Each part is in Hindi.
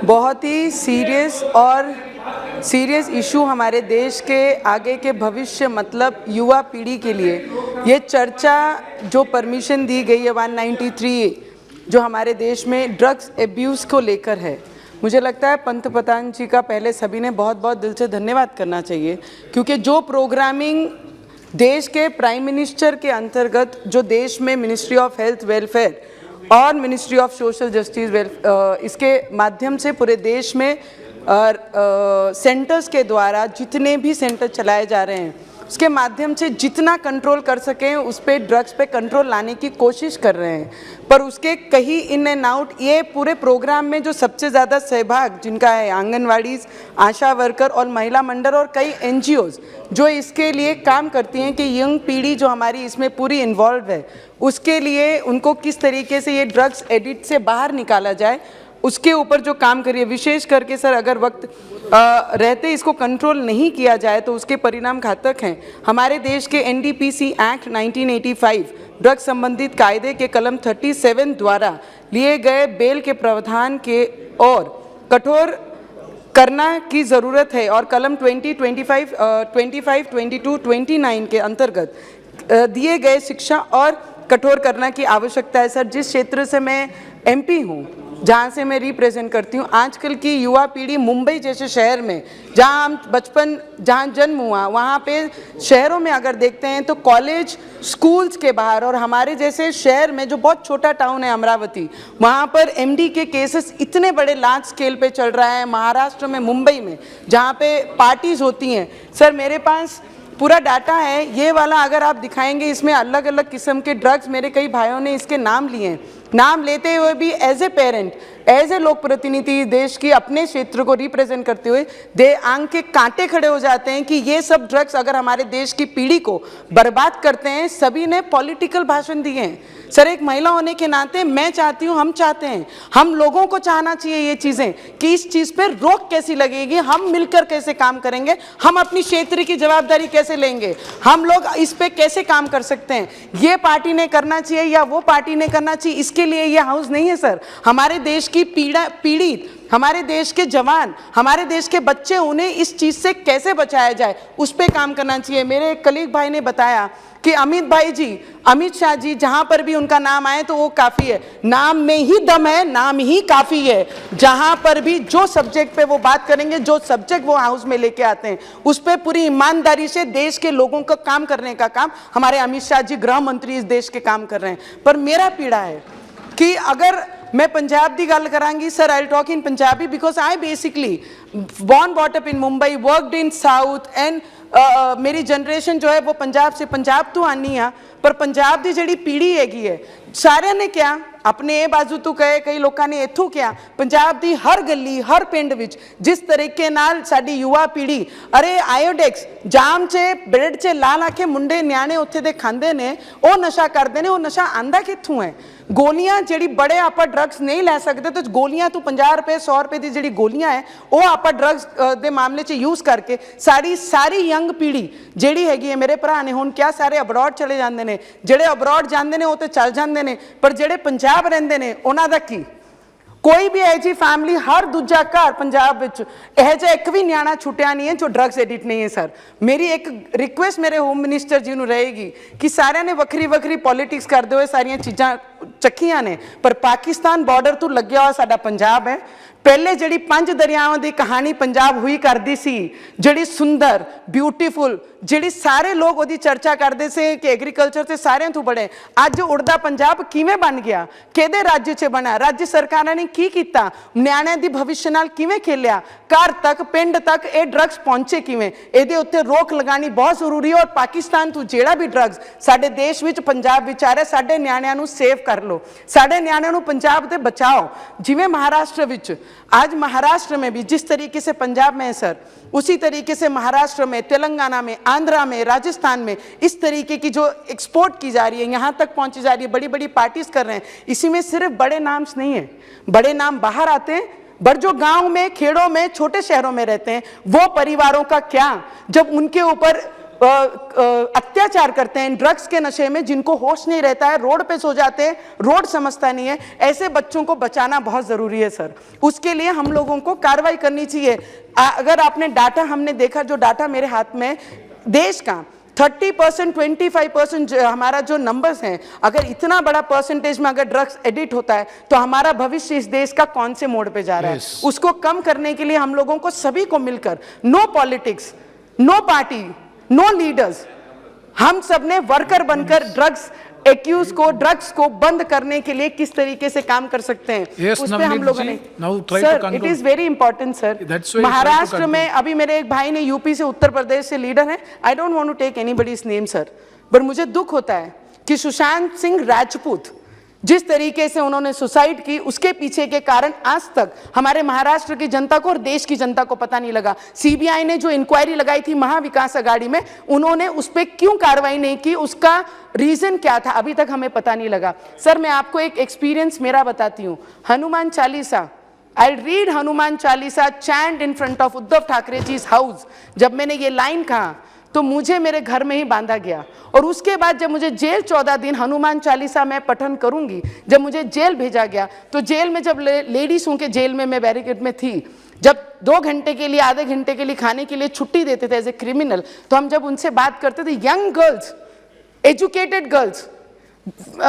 बहुत ही सीरियस इशू हमारे देश के आगे के भविष्य मतलब युवा पीढ़ी के लिए ये चर्चा जो परमिशन दी गई है 193 जो हमारे देश में ड्रग्स एब्यूज़ को लेकर है। मुझे लगता है पंतप्रधान जी का पहले सभी ने बहुत बहुत दिल से धन्यवाद करना चाहिए, क्योंकि जो प्रोग्रामिंग देश के प्राइम मिनिस्टर के अंतर्गत जो देश में मिनिस्ट्री ऑफ हेल्थ वेलफेयर और मिनिस्ट्री ऑफ सोशल जस्टिस इसके माध्यम से पूरे देश में सेंटर्स के द्वारा जितने भी सेंटर चलाए जा रहे हैं उसके माध्यम से जितना कंट्रोल कर सकें उस पर ड्रग्स पे कंट्रोल लाने की कोशिश कर रहे हैं। पर उसके कहीं इन एंड आउट ये पूरे प्रोग्राम में जो सबसे ज़्यादा सहभाग जिनका है आंगनवाड़ीज़, आशा वर्कर और महिला मंडल और कई NGOs जो इसके लिए काम करती हैं कि यंग पीढ़ी जो हमारी इसमें पूरी इन्वॉल्व है उसके लिए उनको किस तरीके से ये ड्रग्स एडिक्ट से बाहर निकाला जाए उसके ऊपर जो काम करिए। विशेष करके सर अगर वक्त रहते इसको कंट्रोल नहीं किया जाए तो उसके परिणाम घातक हैं। हमारे देश के NDPC एक्ट 1985 ड्रग्स संबंधित कायदे के कलम 37 द्वारा लिए गए बेल के प्रावधान के और कठोर करना की ज़रूरत है और कलम 20, 25, 22, 29 के अंतर्गत दिए गए शिक्षा और कठोर करना की आवश्यकता है। सर जिस क्षेत्र से मैं MP हूँ, जहाँ से मैं रिप्रेजेंट करती हूँ, आजकल की युवा पीढ़ी मुंबई जैसे शहर में जहाँ हम बचपन जहाँ जन्म हुआ वहाँ पे शहरों में अगर देखते हैं तो कॉलेज स्कूल्स के बाहर और हमारे जैसे शहर में जो बहुत छोटा टाउन है अमरावती, वहाँ पर MD के केसेस इतने बड़े लार्ज स्केल पे चल रहा है। महाराष्ट्र में मुंबई में जहाँ पे पार्टीज होती हैं, सर मेरे पास पूरा डाटा है ये वाला अगर आप दिखाएंगे इसमें अलग अलग किस्म के ड्रग्स मेरे कई भाइयों ने इसके नाम लिए हैं। नाम लेते हुए भी as a parent, as a लोक प्रतिनिधि देश की अपने क्षेत्र को रिप्रेजेंट करते हुए आंख के कांटे खड़े हो जाते हैं कि ये सब ड्रग्स अगर हमारे देश की पीढ़ी को बर्बाद करते हैं। सभी ने पॉलिटिकल भाषण दिए हैं। सर एक महिला होने के नाते मैं चाहती हूँ, हम चाहते हैं, हम लोगों को चाहना चाहिए ये चीज़ें कि इस चीज़ पर रोक कैसी लगेगी, हम मिलकर कैसे काम करेंगे, हम अपनी क्षेत्र की जवाबदारी कैसे लेंगे, हम लोग इस पे कैसे काम कर सकते हैं। ये पार्टी ने करना चाहिए या वो पार्टी ने करना चाहिए, इसके लिए ये हाउस नहीं है सर। हमारे देश की पीड़ित, हमारे देश के जवान, हमारे देश के बच्चे, उन्हें इस चीज़ से कैसे बचाया जाए उस पर काम करना चाहिए। मेरे एक कलीग भाई ने बताया कि अमित शाह जी जहां पर भी उनका नाम आए तो वो काफ़ी है। नाम में ही दम है, नाम ही काफ़ी है। जहां पर भी जो सब्जेक्ट पे वो बात करेंगे, जो सब्जेक्ट वो हाउस में लेके आते हैं उस पर पूरी ईमानदारी से देश के लोगों का काम करने का काम हमारे अमित शाह जी गृह मंत्री इस देश के काम कर रहे हैं। पर मेरा पीड़ा है कि अगर मैं पंजाब की गल करांगी, sir I talk in Punjabi because I basically born brought up in Mumbai, worked in south and मेरी जनरेशन जो है वो पंजाब तो आनी है। पर पंजाब की जिहड़ी पीढ़ी हैगी है सारे ने क्या अपने ये बाजू तो कहे, कई लोगों ने इत्थों क्या पंजाब की हर गली हर पिंड विच जिस तरीके नाल साडी युवा पीढ़ी अरे आयोडेक्स जाम चे ब्रेड चे ला ला के मुंडे न्याणे उत्थे दे खांदे ने, वो नशा करते हैं। वो नशा आंदा कित्थों है? गोलियां जिहड़ी बड़े आप ड्रग्स नहीं लै सकते तो गोलियां तो 50 रुपए 100 रुपए की जिहड़ी गोलियां है वो आप ड्रग्स दे मामले च यूज़ करके सारी यंग पीढ़ी जिहड़ी हैगी है। मेरे भरा ने हुण क्या सारे अब्रॉड चले जाते हैं, जिहड़े अब्रॉड जाते हैं वो तो चल जाते हैं, पर जिहड़े पंजाब रहिंदे ने उन्हां दा की? कोई भी ऐसी फैमिली हर दूजा घर पंजाब विच यह जिहा एक भी न्याणा छुट्टिया नहीं है जो ड्रग्स एडिक्ट नहीं है। सर मेरी एक रिक्वेस्ट मेरे होम मिनिस्टर जी नूं रहेगी कि सारिਆਂ ने ਵੱਖਰੀ ਵੱਖਰੀ पॉलिटिक्स करते हुए सारियां चीज़ां ਚੱਕੀਆਂ ने, पर पाकिस्तान बॉर्डर तो लग्या हुआ साडा पंजाब है। पहले जिहड़ी 5 दरियावां की कहानी पंजाब हुई करती सी, जिहड़ी सुंदर ब्यूटीफुल, जिहड़ी सारे लोग उहदी चर्चा करते से कि एग्रीकल्चर से सारिਆਂ तो बड़े, अज उड़दा पंजाब किवें बन गया, किहदे राज्य च बना, राज्य सरकारां ने की कीता, न्याणिਆਂ दी भविष्य नाल किवें खेलिया, घर तक पिंड तक ये ड्रग्स पहुंचे किवें, इहदे उत्ते रोक लगानी बहुत जरूरी है। और पाकिस्तान तो जिहड़ा भी ड्रग्स साडे देश विच पंजाब विच आ रहा, साडे न्याणिਆਂ नूं सेव कर लो, साडे न्याणिਆਂ नूं पंजाब ते बचाओ। जिवें महाराष्ट्र विच आज महाराष्ट्र में भी जिस तरीके से पंजाब में है सर, उसी तरीके से महाराष्ट्र में, तेलंगाना में, आंध्रा में, राजस्थान में इस तरीके की जो एक्सपोर्ट की जा रही है, यहाँ तक पहुँची जा रही है, बड़ी बड़ी पार्टीज कर रहे हैं। इसी में सिर्फ बड़े नाम्स नहीं है, बड़े नाम बाहर आते हैं, पर जो गांव में, खेड़ों में, छोटे शहरों में रहते हैं वो परिवारों का क्या, जब उनके ऊपर अत्याचार करते हैं ड्रग्स के नशे में, जिनको होश नहीं रहता है, रोड पे सो जाते हैं, रोड समझता नहीं है, ऐसे बच्चों को बचाना बहुत जरूरी है सर। उसके लिए हम लोगों को कार्रवाई करनी चाहिए। अगर आपने डाटा, हमने देखा जो डाटा मेरे हाथ में देश का 30%, 25% हमारा जो नंबर्स हैं, अगर इतना बड़ा परसेंटेज में अगर ड्रग्स एडिक्ट होता है तो हमारा भविष्य इस देश का कौन से मोड़ पे जा रहा है। उसको कम करने के लिए हम लोगों को सभी को मिलकर, no politics, no party, no leaders, हम सब ने वर्कर बनकर ड्रग्स एक्यूज को, ड्रग्स को बंद करने के लिए किस तरीके से काम कर सकते हैं, उस पे हम लोगों ने। Sir, it is very important sir. Maharashtra में अभी मेरे एक भाई ने यूपी से, उत्तर प्रदेश से लीडर है, I don't want to take anybody's name sir, but मुझे दुख होता है कि सुशांत सिंह राजपूत जिस तरीके से उन्होंने सुसाइड की, उसके पीछे के कारण आज तक हमारे महाराष्ट्र की जनता को और देश की जनता को पता नहीं लगा। सीबीआई ने जो इंक्वायरी लगाई थी महाविकास अघाड़ी में, उन्होंने उस पर क्यों कार्रवाई नहीं की, उसका रीजन क्या था, अभी तक हमें पता नहीं लगा। सर, मैं आपको एक एक्सपीरियंस मेरा बताती हूँ। Hanuman Chalisa, I read Hanuman Chalisa chant in front of Uddhav Thackeray ji house. जब मैंने ये लाइन कहा तो मुझे मेरे घर में ही बांधा गया, और उसके बाद जब मुझे जेल 14 दिन हनुमान चालीसा मैं पठन करूंगी, जब मुझे जेल भेजा गया, तो जेल में जब लेडीज हूं के जेल में मैं बैरिकेड में थी, जब 2 घंटे के लिए, आधे घंटे के लिए खाने के लिए छुट्टी देते थे एज ए क्रिमिनल, तो हम जब उनसे बात करते थे, young girls, educated girls,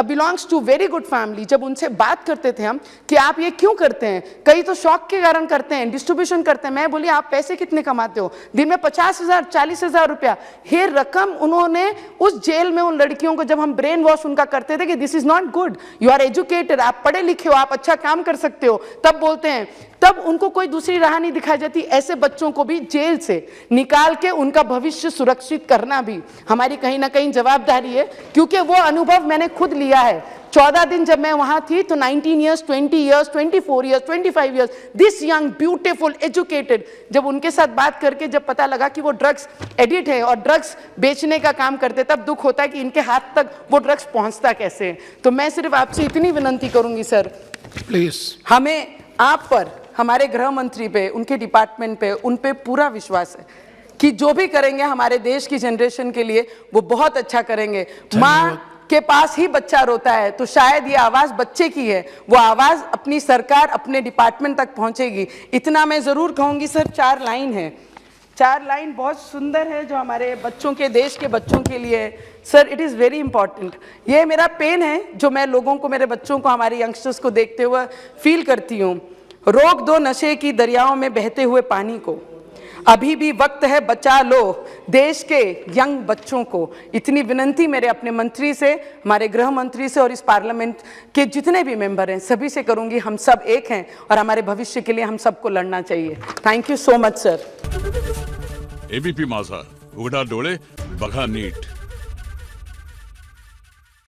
belongs to very good family, जब उनसे बात करते थे हम कि आप ये क्यों करते हैं, कई तो शौक के कारण करते हैं, डिस्ट्रीब्यूशन करते हैं। मैं बोली आप पैसे कितने कमाते हो? दिन में 50,000, 40,000 रुपया। ये रकम उन्होंने उस जेल में उन लड़कियों को, जब हम ब्रेन वॉश उनका करते थे कि this is not good, you are educated, आप पढ़े लिखे हो, आप अच्छा काम कर सकते हो, तब बोलते हैं, तब उनको कोई दूसरी राह नहीं दिखाई जाती। ऐसे बच्चों को भी जेल से निकाल के उनका भविष्य सुरक्षित करना भी हमारी कहीं ना कहीं जवाबदारी है, क्योंकि वो अनुभव मैंने खुद लिया है। 14 दिन जब मैं वहां थी तो 19 years, 20 years, 24 years, 25 years, this young beautiful educated, जब उनके साथ बात करके जब पता लगा कि वो ड्रग्स एडिक्ट है और ड्रग्स बेचने का काम करते, तब दुख होता है कि इनके हाथ तक वो ड्रग्स पहुंचता कैसे है। तो मैं सिर्फ आपसे इतनी विनंती करूंगी सर, प्लीज, हमें आप पर, हमारे गृह मंत्री पे, उनके डिपार्टमेंट पे, उन पे पूरा विश्वास है कि जो भी करेंगे हमारे देश की जनरेशन के लिए वो बहुत अच्छा करेंगे। माँ के पास ही बच्चा रोता है तो शायद ये आवाज बच्चे की है, वो आवाज अपनी सरकार, अपने डिपार्टमेंट तक पहुंचेगी। इतना मैं जरूर कहूंगी सर। 4 लाइन है, 4 लाइन बहुत सुंदर है जो हमारे बच्चों के, देश के बच्चों के लिए है sir. It is very important. ये मेरा पेन है जो मैं लोगों को, मेरे बच्चों को, हमारे यंगस्टर्स को देखते हुए फील करती हूँ। रोक दो नशे की दरियाओं में बहते हुए पानी को, अभी भी वक्त है, बचा लो देश के यंग बच्चों को। इतनी विनंती मेरे अपने मंत्री से, हमारे गृह मंत्री से और इस पार्लियामेंट के जितने भी मेंबर हैं सभी से करूंगी। हम सब एक हैं और हमारे भविष्य के लिए हम सबको लड़ना चाहिए। Thank you so much sir. ABP माझा, उघडा डोळे बघा नीट।